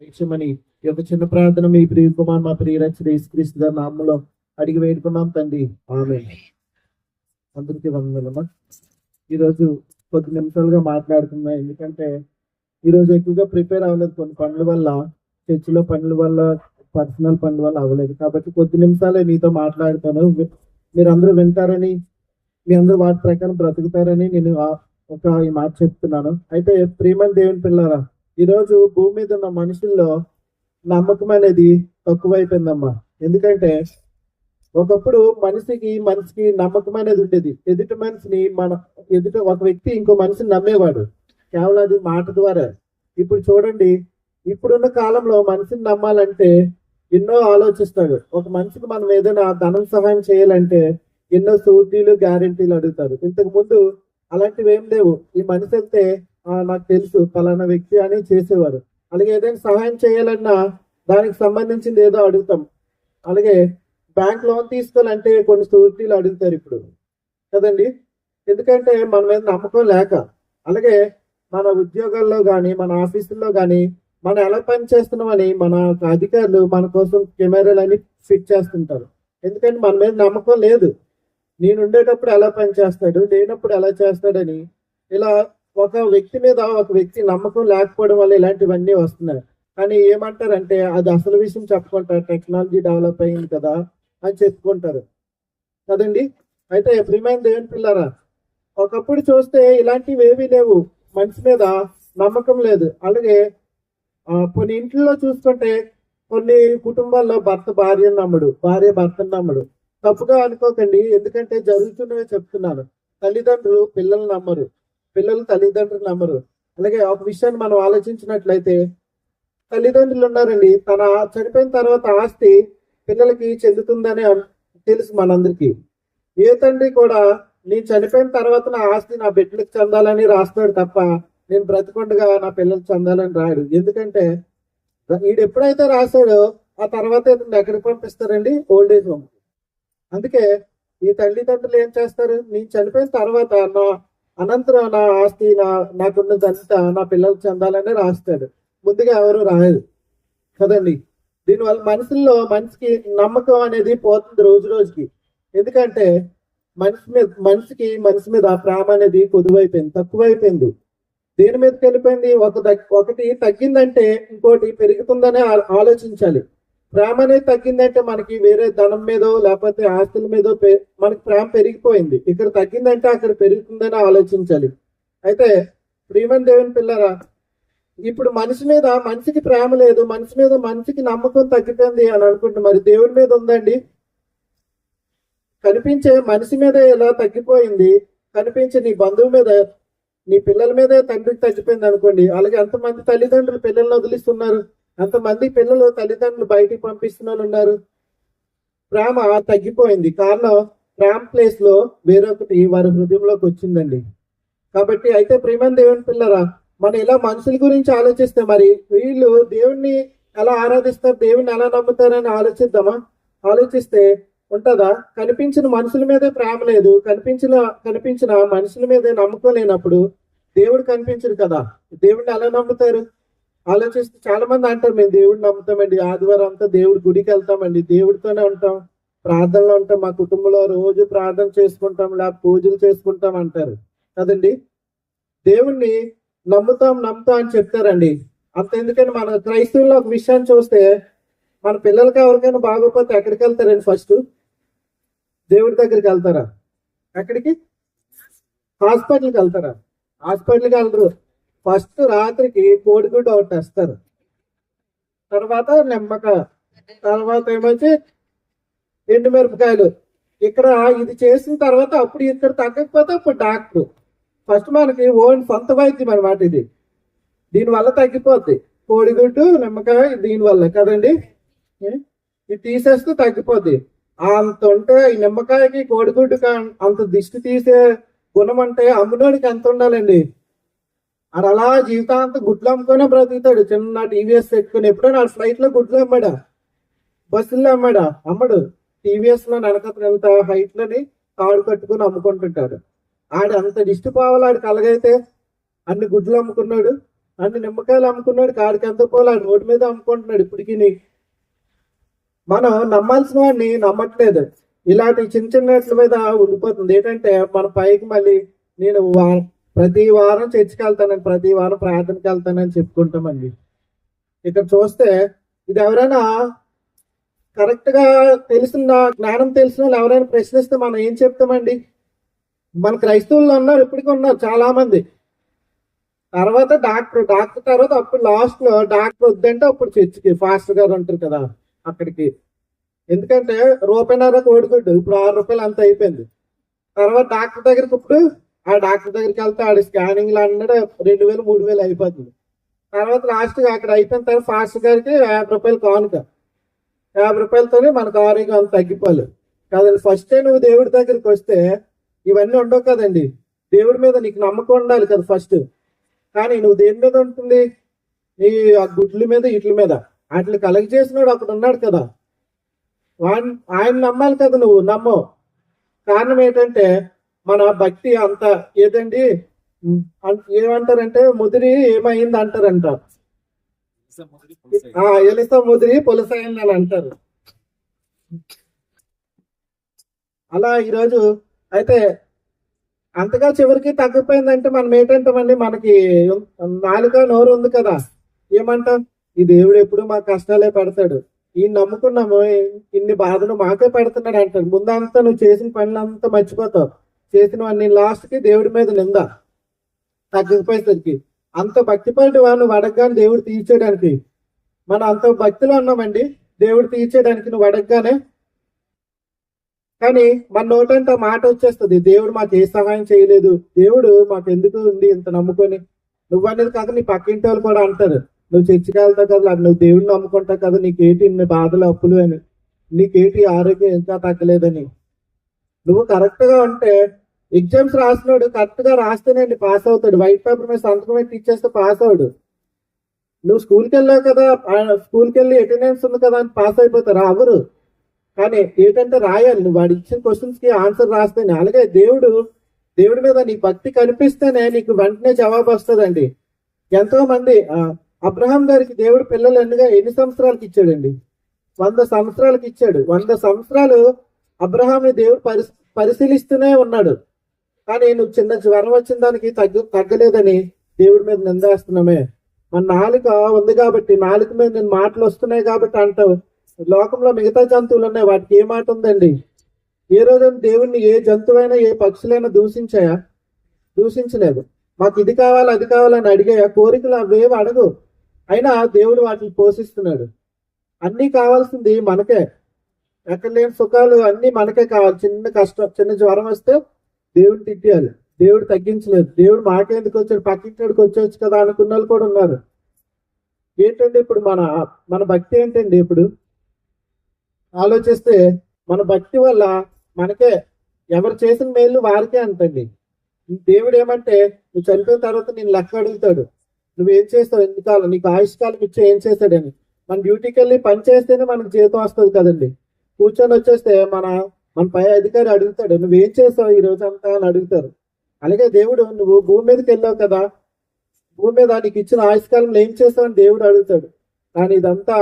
ఇచ్చమని ఈ యొక్క చిన్న ప్రార్థన మీ ప్రియ కుమార్ మా ప్రియ రక్షణ యేసుక్రీస్తు గారి నామములో అడిగి వేడుకున్నాం తండ్రి. ఆమేన్. అందరికీ వందనమ్మా. ఈరోజు కొద్ది నిమిషాలుగా మాట్లాడుతున్నా, ఎందుకంటే ఈరోజు ఎక్కువగా ప్రిపేర్ అవ్వలేదు. కొన్ని పనుల వల్ల, చర్చిలో పనుల వల్ల, పర్సనల్ పనుల వల్ల అవ్వలేదు. కాబట్టి కొద్ది నిమిషాలే మీతో మాట్లాడతాను. మీరందరూ వింటారని, మీ అందరూ వాటి ప్రకారం బ్రతుకుతారని నేను ఈ మాట చెప్తున్నాను. అయితే ప్రియమైన దేవుని పిల్లారా, ఈరోజు భూమి మీద ఉన్న మనుషుల్లో నమ్మకం అనేది తక్కువైపోయిందమ్మా. ఎందుకంటే ఒకప్పుడు మనిషికి నమ్మకం అనేది ఉండేది. ఎదుటి మనిషిని ఒక వ్యక్తి ఇంకో మనిషిని నమ్మేవాడు కేవలం అది మాట ద్వారా. ఇప్పుడు చూడండి, ఇప్పుడున్న కాలంలో మనిషిని నమ్మాలంటే ఎన్నో ఆలోచిస్తాడు. ఒక మనిషికి మనం ఏదైనా ధనం సహాయం చేయాలంటే ఎన్నో సూటీలు గ్యారెంటీలు అడుగుతారు. ఇంతకు ముందు అలాంటివి ఏం లేవు. ఈ మనిషి అయితే నాకు తెలుసు పలానా వ్యక్తి అని చేసేవారు. అలాగే ఏదైనా సహాయం చేయాలన్నా దానికి సంబంధించింది ఏదో అడుగుతాం. అలాగే బ్యాంక్ లోన్ తీసుకోవాలంటే కొన్ని సూరిటీలు అడుగుతారు ఇప్పుడు కదండి. ఎందుకంటే మన మీద నమ్మకం లేక. అలాగే మన ఉద్యోగాల్లో కానీ, మన ఆఫీసుల్లో కానీ మనం ఎలా పని చేస్తున్నామని మన అధికారులు మన కోసం కెమెరాలు అని ఫిట్ చేస్తుంటారు. ఎందుకంటే మన మీద నమ్మకం లేదు. నేను ఉండేటప్పుడు ఎలా పని చేస్తాడు, లేనప్పుడు ఎలా చేస్తాడని. ఇలా ఒక వ్యక్తి నమ్మకం లేకపోవడం వల్ల ఇలాంటివన్నీ వస్తున్నాయి. కానీ ఏమంటారంటే అది అసలు విషయం చెప్పుకుంటారు, టెక్నాలజీ డెవలప్ అయింది కదా అని చెప్పుకుంటారు కదండి. అయితే ప్రియమైన దేవుని పిల్లరా, ఒకప్పుడు చూస్తే ఇలాంటివి ఏమీ లేవు. మనిషి మీద నమ్మకం లేదు. అలాగే కొన్ని ఇంట్లో చూసుకుంటే కొన్ని కుటుంబాల్లో భర్త భార్యను నమ్మడు, భార్య భర్తను నమ్మడు. తప్పుగా అనుకోకండి, ఎందుకంటే జరుగుతున్నవే చెప్తున్నాను. తల్లిదండ్రులు పిల్లలు నమ్మరు, పిల్లలు తల్లిదండ్రులు నమ్మరు. అలాగే ఒక విషయాన్ని మనం ఆలోచించినట్లయితే, తల్లిదండ్రులు ఉన్నారండి, తన చనిపోయిన తర్వాత ఆస్తి పిల్లలకి చెందుతుందని తెలుసు మనందరికీ. ఏ తండ్రి కూడా నేను చనిపోయిన తర్వాత నా ఆస్తి నా బిడ్డలకు చెందాలని రాస్తాడు తప్ప నేను బ్రతికొండగా నా పిల్లలకు చెందాలని రాయడు. ఎందుకంటే వీడు ఎప్పుడైతే రాశాడో ఆ తర్వాత ఎక్కడికి పంపిస్తారండి? Old age home. అందుకే ఈ తల్లిదండ్రులు ఏం చేస్తారు, నేను చనిపోయిన తర్వాత అనంతరం నా ఆస్తి నాకున్నదంతా నా పిల్లలకు చెందాలని రాస్తాడు. ముందుగా ఎవరు రాయరు కదండి. దీనివల్ల మనిషికి నమ్మకం అనేది పోతుంది రోజు రోజుకి. ఎందుకంటే మనిషి మీద ప్రేమ అనేది కొద్దువైపోయింది, తక్కువైపోయింది. దేని మీదకి వెళ్ళిపోయింది? ఒకటి తగ్గిందంటే ఇంకోటి పెరుగుతుందనే ఆలోచించాలి. ప్రేమ అనేది తగ్గిందంటే మనకి వేరే ధనం మీదో లేకపోతే ఆస్తుల మీదో మనకి ప్రేమ పెరిగిపోయింది. ఇక్కడ తగ్గిందంటే అక్కడ పెరుగుతుందని ఆలోచించాలి. అయితే ప్రియమైన దేవుని పిల్లరా, ఇప్పుడు మనిషికి ప్రేమ లేదు, మనిషికి నమ్మకం తగ్గిపోయింది అని అనుకుంటే మరి దేవుని మీద ఉందండి? కనిపించే మనిషి మీద ఎలా తగ్గిపోయింది, కనిపించే నీ బంధువు మీద, నీ పిల్లల మీదే తండ్రికి తగ్గిపోయింది అనుకోండి. అలాగే ఎంతమంది తల్లిదండ్రులు పిల్లల్ని వదిలిస్తున్నారు, ఎంతమంది పిల్లలు తల్లిదండ్రులు బయటికి పంపిస్తున్న వాళ్ళు ఉన్నారు. ప్రేమ తగ్గిపోయింది. కారణం ప్రేమ ప్లేస్ లో వేరొకటి వారి హృదయంలోకి వచ్చిందండి. కాబట్టి అయితే ప్రియమైన దేవుని పిల్లరా, మనం ఇలా మనుషుల గురించి ఆలోచిస్తే మరి వీళ్ళు దేవుణ్ణి ఎలా ఆరాధిస్తారు, దేవుణ్ణి ఎలా నమ్ముతారని ఆలోచిస్తే ఉంటుందా? కనిపించిన మనుషుల మీదే ప్రేమ లేదు, కనిపించిన మనుషుల మీదే నమ్మకం లేనప్పుడు దేవుడు కనిపించడు కదా. దేవుడిని ఎలా నమ్ముతారు? ఆలోచిస్తే చాలా మంది అంటారు, మేము దేవుడిని నమ్ముతామండి, ఆదివారం అంతా దేవుడి గుడికి వెళ్తామండి, దేవుడితోనే ఉంటాం, ప్రార్థనలో ఉంటాం, మా కుటుంబంలో రోజు ప్రార్థన చేసుకుంటాం, లేకపోతే పూజలు చేసుకుంటాం అంటారు కదండి. దేవుణ్ణి నమ్ముతాం అని చెప్తారండి. అంత ఎందుకని మన క్రైస్తవుల్లో ఒక విషయాన్ని చూస్తే, మన పిల్లలకి ఎవరికైనా బాగోపోతే ఎక్కడికి వెళ్తారండి? ఫస్ట్ దేవుడి దగ్గరికి వెళ్తారా? ఎక్కడికి? హాస్పిటల్కి వెళ్తారా? హాస్పిటల్కి వెళ్ళరు. ఫస్ట్ రాత్రికి కోడిగుడ్డు ఒకటి వేస్తారు, తర్వాత నిమ్మకాయ, తర్వాత ఏమొచ్చి ఎండుమిరపకాయలు. ఇక్కడ ఇది చేసిన తర్వాత అప్పుడు ఇక్కడ తగ్గకపోతే అప్పుడు డాక్టర్. ఫస్ట్ మనకి సొంత వైద్యం అనమాట ఇది. దీనివల్ల తగ్గిపోద్ది. కోడిగుడ్డు, నిమ్మకాయ, దీనివల్ల కదండి. ఇది తీసేస్తే తగ్గిపోద్ది. అంత ఉంటే ఈ నిమ్మకాయకి కోడిగుడ్డుకి అంత దిష్టి తీసే గుణం అంటే అమ్మునోడికి ఎంత ఉండాలండి? అది అలా జీవితాంతం గుడ్లు అమ్ముకునే బ్రతుకుతాడు. చిన్న టీవీఎస్ పెట్టుకుని. ఎప్పుడైనా ఫ్లైట్ లో గుడ్లు అమ్మాడా? బస్సుల్లో అమ్మడు. టీవీఎస్ లో వెనకత హైట్ లోని తాడు కట్టుకుని అమ్ముకుంటుంటాడు. అంత దిష్టి పోవాలి ఆడికి. అలాగైతే అన్ని గుడ్లు అమ్ముకున్నాడు. అన్ని నిమ్మకాయలు అమ్ముకున్నాడు, కాడికి ఎంత పోలే రోడ్డు మీద అమ్ముకుంటున్నాడు. ఇప్పటికి మనం నమ్మాల్సిన వాడిని నమ్మట్లేదు. ఇలాంటి చిన్న చిన్నట్ల మీద ఉండిపోతుంది. ఏంటంటే మన పైకి మళ్ళీ నేను ప్రతి వారం చర్చికి వెళ్తానని, ప్రతి వారం ప్రార్థనకి వెళ్తానని చెప్పుకుంటామండి. ఇక్కడ చూస్తే ఇది ఎవరైనా కరెక్ట్ గా తెలిసిన జ్ఞానం తెలిసిన వాళ్ళు ఎవరైనా ప్రశ్నిస్తే మనం ఏం చెప్తామండి? మన క్రైస్తవుల్లో ఉన్నారు, ఇప్పటికీ ఉన్నారు చాలా మంది. తర్వాత డాక్టర్ తర్వాత అప్పుడు లాస్ట్ లో డాక్టర్ వద్దంటే అప్పుడు చర్చికి ఫాస్టర్ గారు అంటారు కదా అక్కడికి. ఎందుకంటే రూపాయిన్నర కోడిగుడ్డు ఇప్పుడు 6 రూపాయలు అంత అయిపోయింది. తర్వాత డాక్టర్ దగ్గరికి ఇప్పుడు ఆ డాక్టర్ దగ్గరికి వెళ్తే ఆడి స్కానింగ్ లో అన్నాడు 2000 3000 అయిపోతుంది. తర్వాత లాస్ట్ అక్కడ అయిపోయిన తర్వాత ఫాస్టర్ గారికి 50 రూపాయలు కానుక. 50 రూపాయలతోనే మనకు ఆరోగ్యం అంత తగ్గిపోలేదు కదండి. ఫస్ట్ నువ్వు దేవుడి దగ్గరికి వస్తే ఇవన్నీ ఉండవు కదండి. దేవుడి మీద నీకు నమ్మకం ఉండాలి కదా ఫస్ట్. కానీ నువ్వు దేని మీద ఉంటుంది? ఈ ఆ గుడ్ల మీద వీటి మీద వాటిని కలెక్ట్ చేసినాడు అక్కడ ఉన్నాడు కదా, ఆయన నమ్మాలి కదా. నువ్వు నమ్మవు. కారణం ఏంటంటే మన భక్తి అంత ఏదండి, ఏమంటారంటే ముదిరి ఏమైంది అంటారంట. ఎలిసా ముదిరి పులసైంది అని అంటారు. అలా ఈరోజు అయితే అంతగా చివరికి తగ్గిపోయిందంటే మనం ఏంటంటామండి, మనకి నాలుక నోరు ఉంది కదా, ఏమంటాం? ఈ దేవుడు ఎప్పుడు మా కష్టాలే పెడతాడు, ఈ నమ్ముకున్నాము ఇన్ని బాధలు మాకే పెడుతున్నాడు అంటాడు. ముందంతా నువ్వు చేసిన పనులంతా మర్చిపోతావు. చేసినవన్నీ లాస్ట్ కి దేవుడి మీద నింద తగ్గిపోయేసరికి. అంత భక్తిపడి నువ్వు అడగగానే దేవుడు తీర్చేయడానికి. మనం అంత భక్తిలో ఉన్నామండి దేవుడు తీర్చేయడానికి నువ్వు అడగగానే. కానీ మన నోటంటే మాట వచ్చేస్తుంది, దేవుడు మాకు ఏ సహాయం చేయలేదు, దేవుడు మాకు ఎందుకు ఉంది ఇంత నమ్ముకొని. నువ్వు అనేది కాక నీ పక్కింటి వాళ్ళు కూడా అంటారు, నువ్వు చర్చికి వెళ్తావు కదా, నువ్వు దేవుడిని నమ్ముకుంటావు కదా, నీకేటి ఇన్ని బాధలు అప్పులు అని, నీకేటి ఆరోగ్యం ఇంకా తగ్గలేదని. నువ్వు కరెక్ట్ గా ఉంటే ఎగ్జామ్స్ రాసినాడు కరెక్ట్ గా రాస్తేనే పాస్ అవుతాడు. వైట్ పేపర్ మీద సంతకం పెట్టి ఇచ్చేస్తే పాస్ అవుడు. నువ్వు స్కూల్కి వెళ్ళావు కదా, స్కూల్కి వెళ్ళి అటెండెన్స్ ఉంది కదా అని పాస్ అయిపోతారు అవరు. కానీ ఏంటంటే రాయాలి, నువ్వు వాడు ఇచ్చిన క్వశ్చన్స్ కి ఆన్సర్ రాస్తేనే. అలాగే దేవుడి మీద నీ భక్తి కనిపిస్తేనే నీకు వెంటనే జవాబు వస్తుందండి. ఎంతో మంది అబ్రహాం గారికి దేవుడు పిల్లలు ఎన్ని సంవత్సరాలకి ఇచ్చాడండి? 100 సంవత్సరాలకి ఇచ్చాడు. 100 సంవత్సరాలు అబ్రహాంని దేవుడు పరిశీలిస్తూనే ఉన్నాడు. కానీ నువ్వు చిన్న జ్వరం వచ్చిన దానికి తగ్గలేదని దేవుడి మీద నిందేస్తున్నామే. మన నాలుక ఉంది కాబట్టి, నాలుక మీద నేను మాటలు వస్తున్నాయి కాబట్టి అంటావు. లోకంలో మిగతా జంతువులు ఉన్నాయి, వాటికి ఏ మాట ఉందండి? ఏ రోజైనా దేవుణ్ణి ఏ జంతువైనా ఏ పక్షులైనా దూషించలేదు. మాకు ఇది కావాలి అది కావాలని అడిగే కోరికలు అవేవి అడగు. అయినా దేవుడు వాటిని పోషిస్తున్నాడు. అన్నీ కావాల్సింది మనకే, ఎక్కడ లేని సుఖాలు అన్నీ మనకే కావాలి. చిన్న కష్టం, చిన్న జ్వరం వస్తే దేవుడు తిట్టేయాలి, దేవుడు తగ్గించలేదు, దేవుడు మాకెందుకు వచ్చాడు, పక్కింటికి వచ్చేవచ్చు కదా అనుకున్న వాళ్ళు కూడా ఉన్నారు. ఏంటండి ఇప్పుడు మన భక్తి ఏంటండి? ఇప్పుడు ఆలోచిస్తే మన భక్తి వల్ల మనకే, ఎవరు చేసిన మేలు వారికే అంటండి. దేవుడు ఏమంటే నువ్వు చనిపోయిన తర్వాత నేను లెక్క అడుగుతాడు, నువ్వేం చేస్తావు, ఎన్ని కాలం నీకు ఆయుష్కాలం ఇచ్చే ఏం చేస్తాడని. మన డ్యూటీకి వెళ్ళి పని చేస్తేనే మనకు జీతం వస్తుంది కదండి. కూర్చొని వచ్చేస్తే మన పై అధికారి అడుగుతాడు, నువ్వేం చేస్తావు ఈ రోజు అంతా అని అడుగుతారు. అలాగే దేవుడు, నువ్వు భూమి మీదకి వెళ్ళావు కదా, భూమి మీద నీకు ఇచ్చిన ఆయుష్కాలంలో ఏం చేస్తావు అని దేవుడు అడుగుతాడు. కానీ ఇదంతా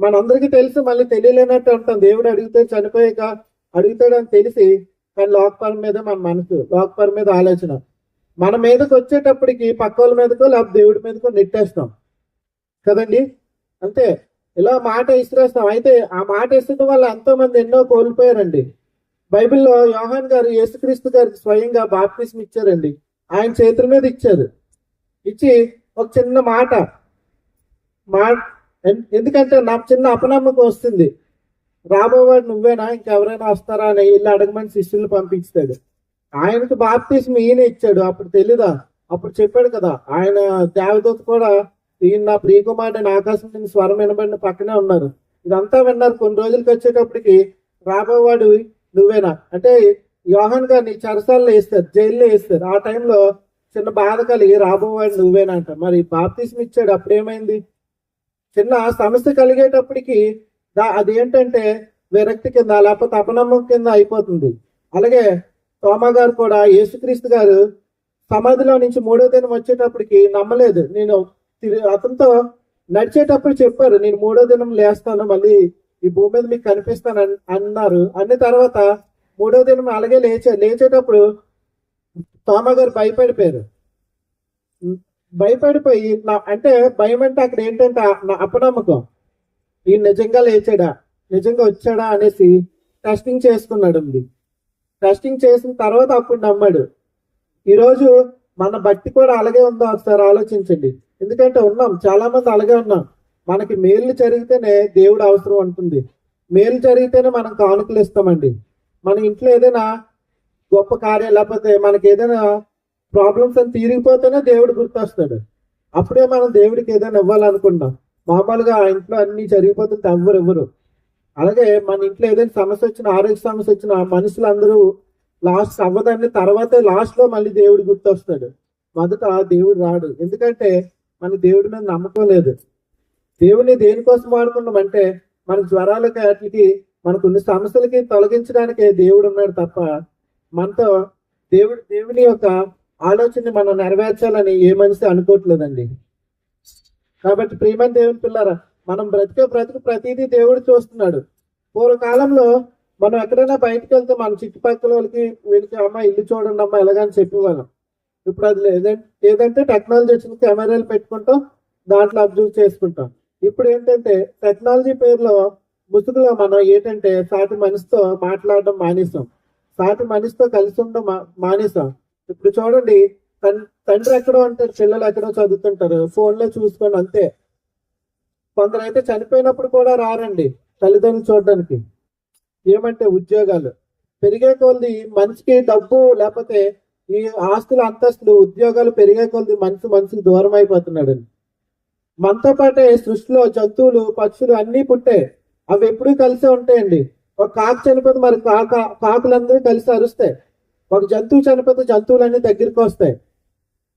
మనందరికీ తెలుసు, మళ్ళీ తెలియలేనట్టు అంటాం. దేవుడు చనిపోయాక అడుగుతాడు అని తెలిసి, కానీ లోకపరం మీద మన మనసు, లోకపరం మీద ఆలోచన మన మీదకి వచ్చేటప్పటికి పక్క వాళ్ళ మీదకో లేకపోతే దేవుడి మీదకో నెట్టేస్తాం కదండి. అంతే, ఇలా మాట ఇసిరేస్తాం. అయితే ఆ మాట ఇసడం వల్ల ఎంతో మంది ఎన్నో కోల్పోయారండి. బైబిల్లో యోహాన్ గారు యేసుక్రీస్తు గారికి స్వయంగా బాప్తిస్మం ఇచ్చారండి. ఆయన చేతుల మీద ఇచ్చారు. ఇచ్చి ఒక చిన్న మాట ఎందుకంటే నాకు చిన్న అపనమ్మకం వస్తుంది, రాబోవాడు నువ్వేనా ఇంకెవరైనా వస్తారా అని ఇల్లు అడగమని శిష్యులు పంపిస్తాడు. ఆయనకు బాప్తిస్మం ఈయన ఇచ్చాడు. అప్పుడు తెలీదా? అప్పుడు చెప్పాడు కదా, ఆయన దేవదూత కూడా ఈయన నా ప్రియకుమారుడు ఆకాశం నుంచి స్వరం వినబడిన పక్కనే ఉన్నారు. ఇదంతా విన్నారు. కొన్ని రోజులకి వచ్చేటప్పటికి రాబోవాడు నువ్వేనా అంటే యోహాన్ గారిని చెరసాల్లో వేస్తారు, జైల్లో వేస్తారు. ఆ టైంలో చిన్న బాధ కలిగి రాబోవాడు నువ్వేనా అంట. మరి బాప్తిస్మం ఇచ్చాడు, అప్పుడేమైంది? చిన్న సమస్య కలిగేటప్పటికి అదేంటంటే విరక్తి కింద లేకపోతే అపనమ్మకం కింద అయిపోతుంది. అలాగే తోమా గారు కూడా యేసుక్రీస్తు గారు సమాధిలో నుంచి మూడో దినం వచ్చేటప్పటికి నమ్మలేదు. నేను అతనితో నడిచేటప్పుడు చెప్పారు, నేను మూడో దినం లేస్తాను, మళ్ళీ ఈ భూమి మీద మీకు కనిపిస్తాను అన్నారు. అన్న తర్వాత మూడో దినం అలాగే లేచేటప్పుడు తోమ గారు భయపడిపోయారు. భయపడిపోయి అంటే భయం అంటే అక్కడ ఏంటంటే అపనమ్మకం. ఈ నిజంగా లేచాడా, నిజంగా వచ్చాడా అనేసి టెస్టింగ్ చేసుకున్నాడు. టెస్టింగ్ చేసిన తర్వాత అప్పుడు నమ్మాడు. ఈరోజు మన భక్తి కూడా అలాగే ఉందో ఒకసారి ఆలోచించండి. ఎందుకంటే చాలా మంది అలాగే ఉన్నాం. మనకి మేలు జరిగితేనే దేవుడు అవసరం ఉంటుంది. మేలు జరిగితేనే మనం కానుకలు ఇస్తామండి. మన ఇంట్లో ఏదైనా గొప్ప కార్యం లేకపోతే మనకి ఏదైనా ప్రాబ్లమ్స్ అని తీరిగిపోతేనే దేవుడు గుర్తొస్తాడు. అప్పుడే మనం దేవుడికి ఏదైనా ఇవ్వాలనుకుంటాం. మామూలుగా ఆ ఇంట్లో అన్ని జరిగిపోతుంటే ఇవ్వరు. అలాగే మన ఇంట్లో ఏదైనా సమస్య వచ్చినా, ఆరోగ్య సమస్య వచ్చినా మనుషులందరూ లాస్ట్ అవ్వదాన్ని తర్వాత లాస్ట్ లో మళ్ళీ దేవుడు గుర్తొస్తాడు. మొదట దేవుడు రాడు. ఎందుకంటే మన దేవుడి మీద నమ్మకం లేదు. దేవుడిని దేనికోసం వాడుకున్నాం అంటే మన జ్వరాలకి వాటికి మనకున్న సమస్యలకి తొలగించడానికే దేవుడు ఉన్నాడు తప్ప మనతో దేవుని యొక్క ఆలోచనని మనం నెరవేర్చాలని ఏ మనిషి అనుకోవట్లేదండి. కాబట్టి ప్రియమైన దేవుని పిల్లరా, మనం బ్రతుకు ప్రతిదీ దేవుడు చూస్తున్నాడు. పూర్వకాలంలో మనం ఎక్కడైనా బయటకు వెళ్తే మన చుట్టుపక్కల వాళ్ళకి వీళ్ళకి అమ్మ ఇల్లు చూడండి అమ్మ ఎలాగని చెప్పేవాళ్ళం. ఇప్పుడు అది ఏదంటే టెక్నాలజీ వచ్చిన కెమెరాలు పెట్టుకుంటాం, దాంట్లో అబ్జర్వ్ చేసుకుంటాం. ఇప్పుడు ఏంటంటే టెక్నాలజీ పేరులో ముసుగులో మనం ఏంటంటే సాటి మనిషితో మాట్లాడడం మానేసాం, సాటి మనిషితో కలిసి ఉండడం మానేసాం. ఇప్పుడు చూడండి, తండ్రి ఎక్కడో ఉంటారు, పిల్లలు ఎక్కడో చదువుతుంటారు, ఫోన్లో చూసుకోండి అంతే. కొందరైతే చనిపోయినప్పుడు కూడా రారండి తల్లిదండ్రులు చూడడానికి. ఏమంటే ఉద్యోగాలు పెరిగే కొలది మనిషికి డబ్బు లేకపోతే ఈ ఆస్తుల అంతస్తులు ఉద్యోగాలు పెరిగే కొలది మనిషికి దూరం అయిపోతున్నాడు. మనతో పాటే సృష్టిలో జంతువులు పక్షులు అన్ని పుట్టే, అవి ఎప్పుడూ కలిసే ఉంటాయండి. ఒక కాకు చనిపోతే మరి కాకులందరూ కలిసి అరుస్తాయి. ఒక జంతువు చనిపోతే జంతువులన్నీ దగ్గరికి వస్తాయి.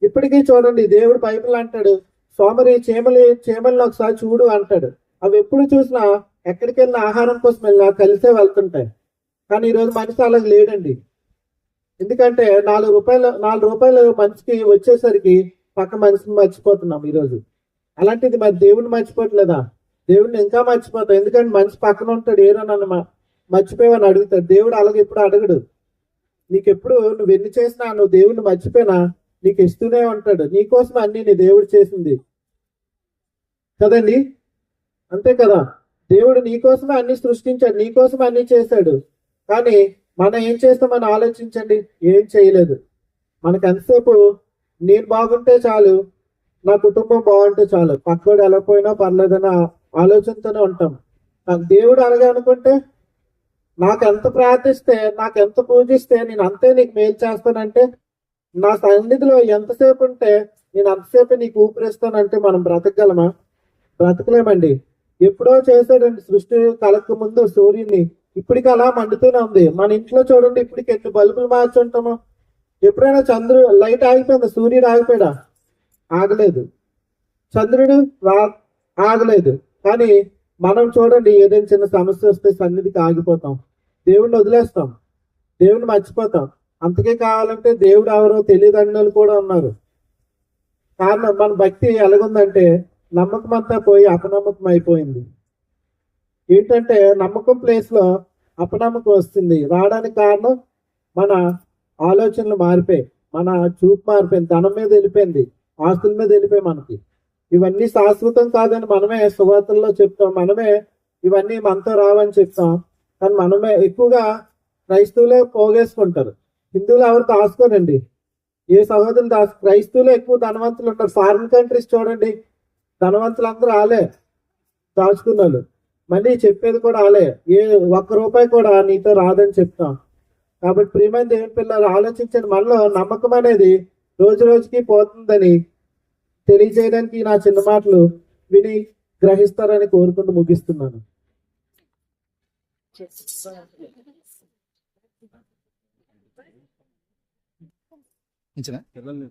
ఇప్పటికీ చూడండి, దేవుడు బైబిల్ అంటాడు, సోమరి చీమల్ని ఒకసారి చూడు అంటాడు. అవి ఎప్పుడు చూసినా ఎక్కడికి వెళ్ళినా ఆహారం కోసం వెళ్ళినా కలిసే వెళ్తుంటాయి. కానీ ఈరోజు మనిషి అలా లేడండి. ఎందుకంటే 4 రూపాయలు మనిషికి వచ్చేసరికి పక్క మనిషిని మర్చిపోతున్నాం ఈరోజు. అలాంటిది మరి దేవుడిని మర్చిపోవట్లేదా? దేవుడిని ఇంకా మర్చిపోతాం. ఎందుకంటే మనిషి పక్కన ఉంటాడు, ఏదో నన్ను మర్చిపోయావని అడుగుతాడు. దేవుడు అలాగే ఎప్పుడు అడగడు. నీకెప్పుడు నువ్వు ఎన్ని చేసినా నువ్వు దేవుడిని మర్చిపోయినా నీకు ఇస్తూనే ఉంటాడు. నీకోసం అన్ని నీ దేవుడు చేసింది కదండి, అంతే కదా. దేవుడు నీకోసమే అన్ని సృష్టించాడు, నీకోసం అన్ని చేశాడు. కానీ మనం ఏం చేస్తామని ఆలోచించండి, ఏం చేయలేదు. మనకు ఎంతసేపు నేను బాగుంటే చాలు, నా కుటుంబం బాగుంటే చాలు, పక్కోడు ఎలా పోయినా పర్లేదన్న ఆలోచనతోనే ఉంటాం. దేవుడు అలాగే అనుకుంటే నాకు ఎంత ప్రార్థిస్తే, నాకు ఎంత పూజిస్తే నేను అంతే నీకు మేలు చేస్తానంటే, నా సన్నిధిలో ఎంతసేపు ఉంటే నేను అంతసేపు నీకు ఊపిరిస్తానంటే మనం బ్రతకగలమా? బ్రతకలేమండి. ఎప్పుడో చేశాడండి సృష్టి కలక ముందు సూర్యుని, ఇప్పటికి అలా మండుతూనే ఉంది. మన ఇంట్లో చూడండి, ఇప్పటికి ఎన్ని బల్బులు మార్చుంటామో. ఎప్పుడైనా లైట్ ఆగిపోయిందా? సూర్యుడు ఆగిపోయాడా? ఆగలేదు. చంద్రుడు ఆగలేదు. కానీ మనం చూడండి, ఏదైనా చిన్న సమస్య వస్తే సన్నిధికి ఆగిపోతాం, దేవుడిని వదిలేస్తాం, దేవుడిని మర్చిపోతాం. అంతకే కావాలంటే దేవుడు ఎవరో తెలియదని కూడా ఉన్నారు. కారణం మన భక్తి ఎలాగుందంటే నమ్మకం అంతా పోయి అపనమ్మకం అయిపోయింది. ఏంటంటే నమ్మకం ప్లేస్ లో అపనమ్మకం వస్తుంది. రావడానికి కారణం మన ఆలోచనలు మారిపోయి, మన చూపు మారిపోయింది, ధనం మీద వెళ్ళిపోయింది, ఆస్తుల మీద వెళ్ళిపోయి మనకి ఇవన్నీ శాశ్వతం కాదని మనమే సువార్తల్లో చెప్తాం. మనమే ఇవన్నీ మనతో రావని చెప్తాం. కానీ మనమే ఎక్కువగా క్రైస్తవులే పోగేసుకుంటారు. హిందువులు ఎవరు దాచుకోనండి. ఏ సహోదరులు క్రైస్తవులే ఎక్కువ ధనవంతులు ఉంటారు. ఫారిన్ కంట్రీస్ చూడండి, ధనవంతులు అందరూ దాచుకున్నారు. మళ్ళీ చెప్పేది కూడా ఏ ₹1 కూడా నీతో రాదని చెప్తాం. కాబట్టి ప్రియమైన దేవుని పిల్లలు ఆలోచించండి, మనలో నమ్మకం అనేది రోజు రోజుకి పోతుందని తెలియజేయడానికి నా చిన్న మాటలు విని గ్రహిస్తారని కోరుకుంటూ ముగిస్తున్నాను. పిల్లలు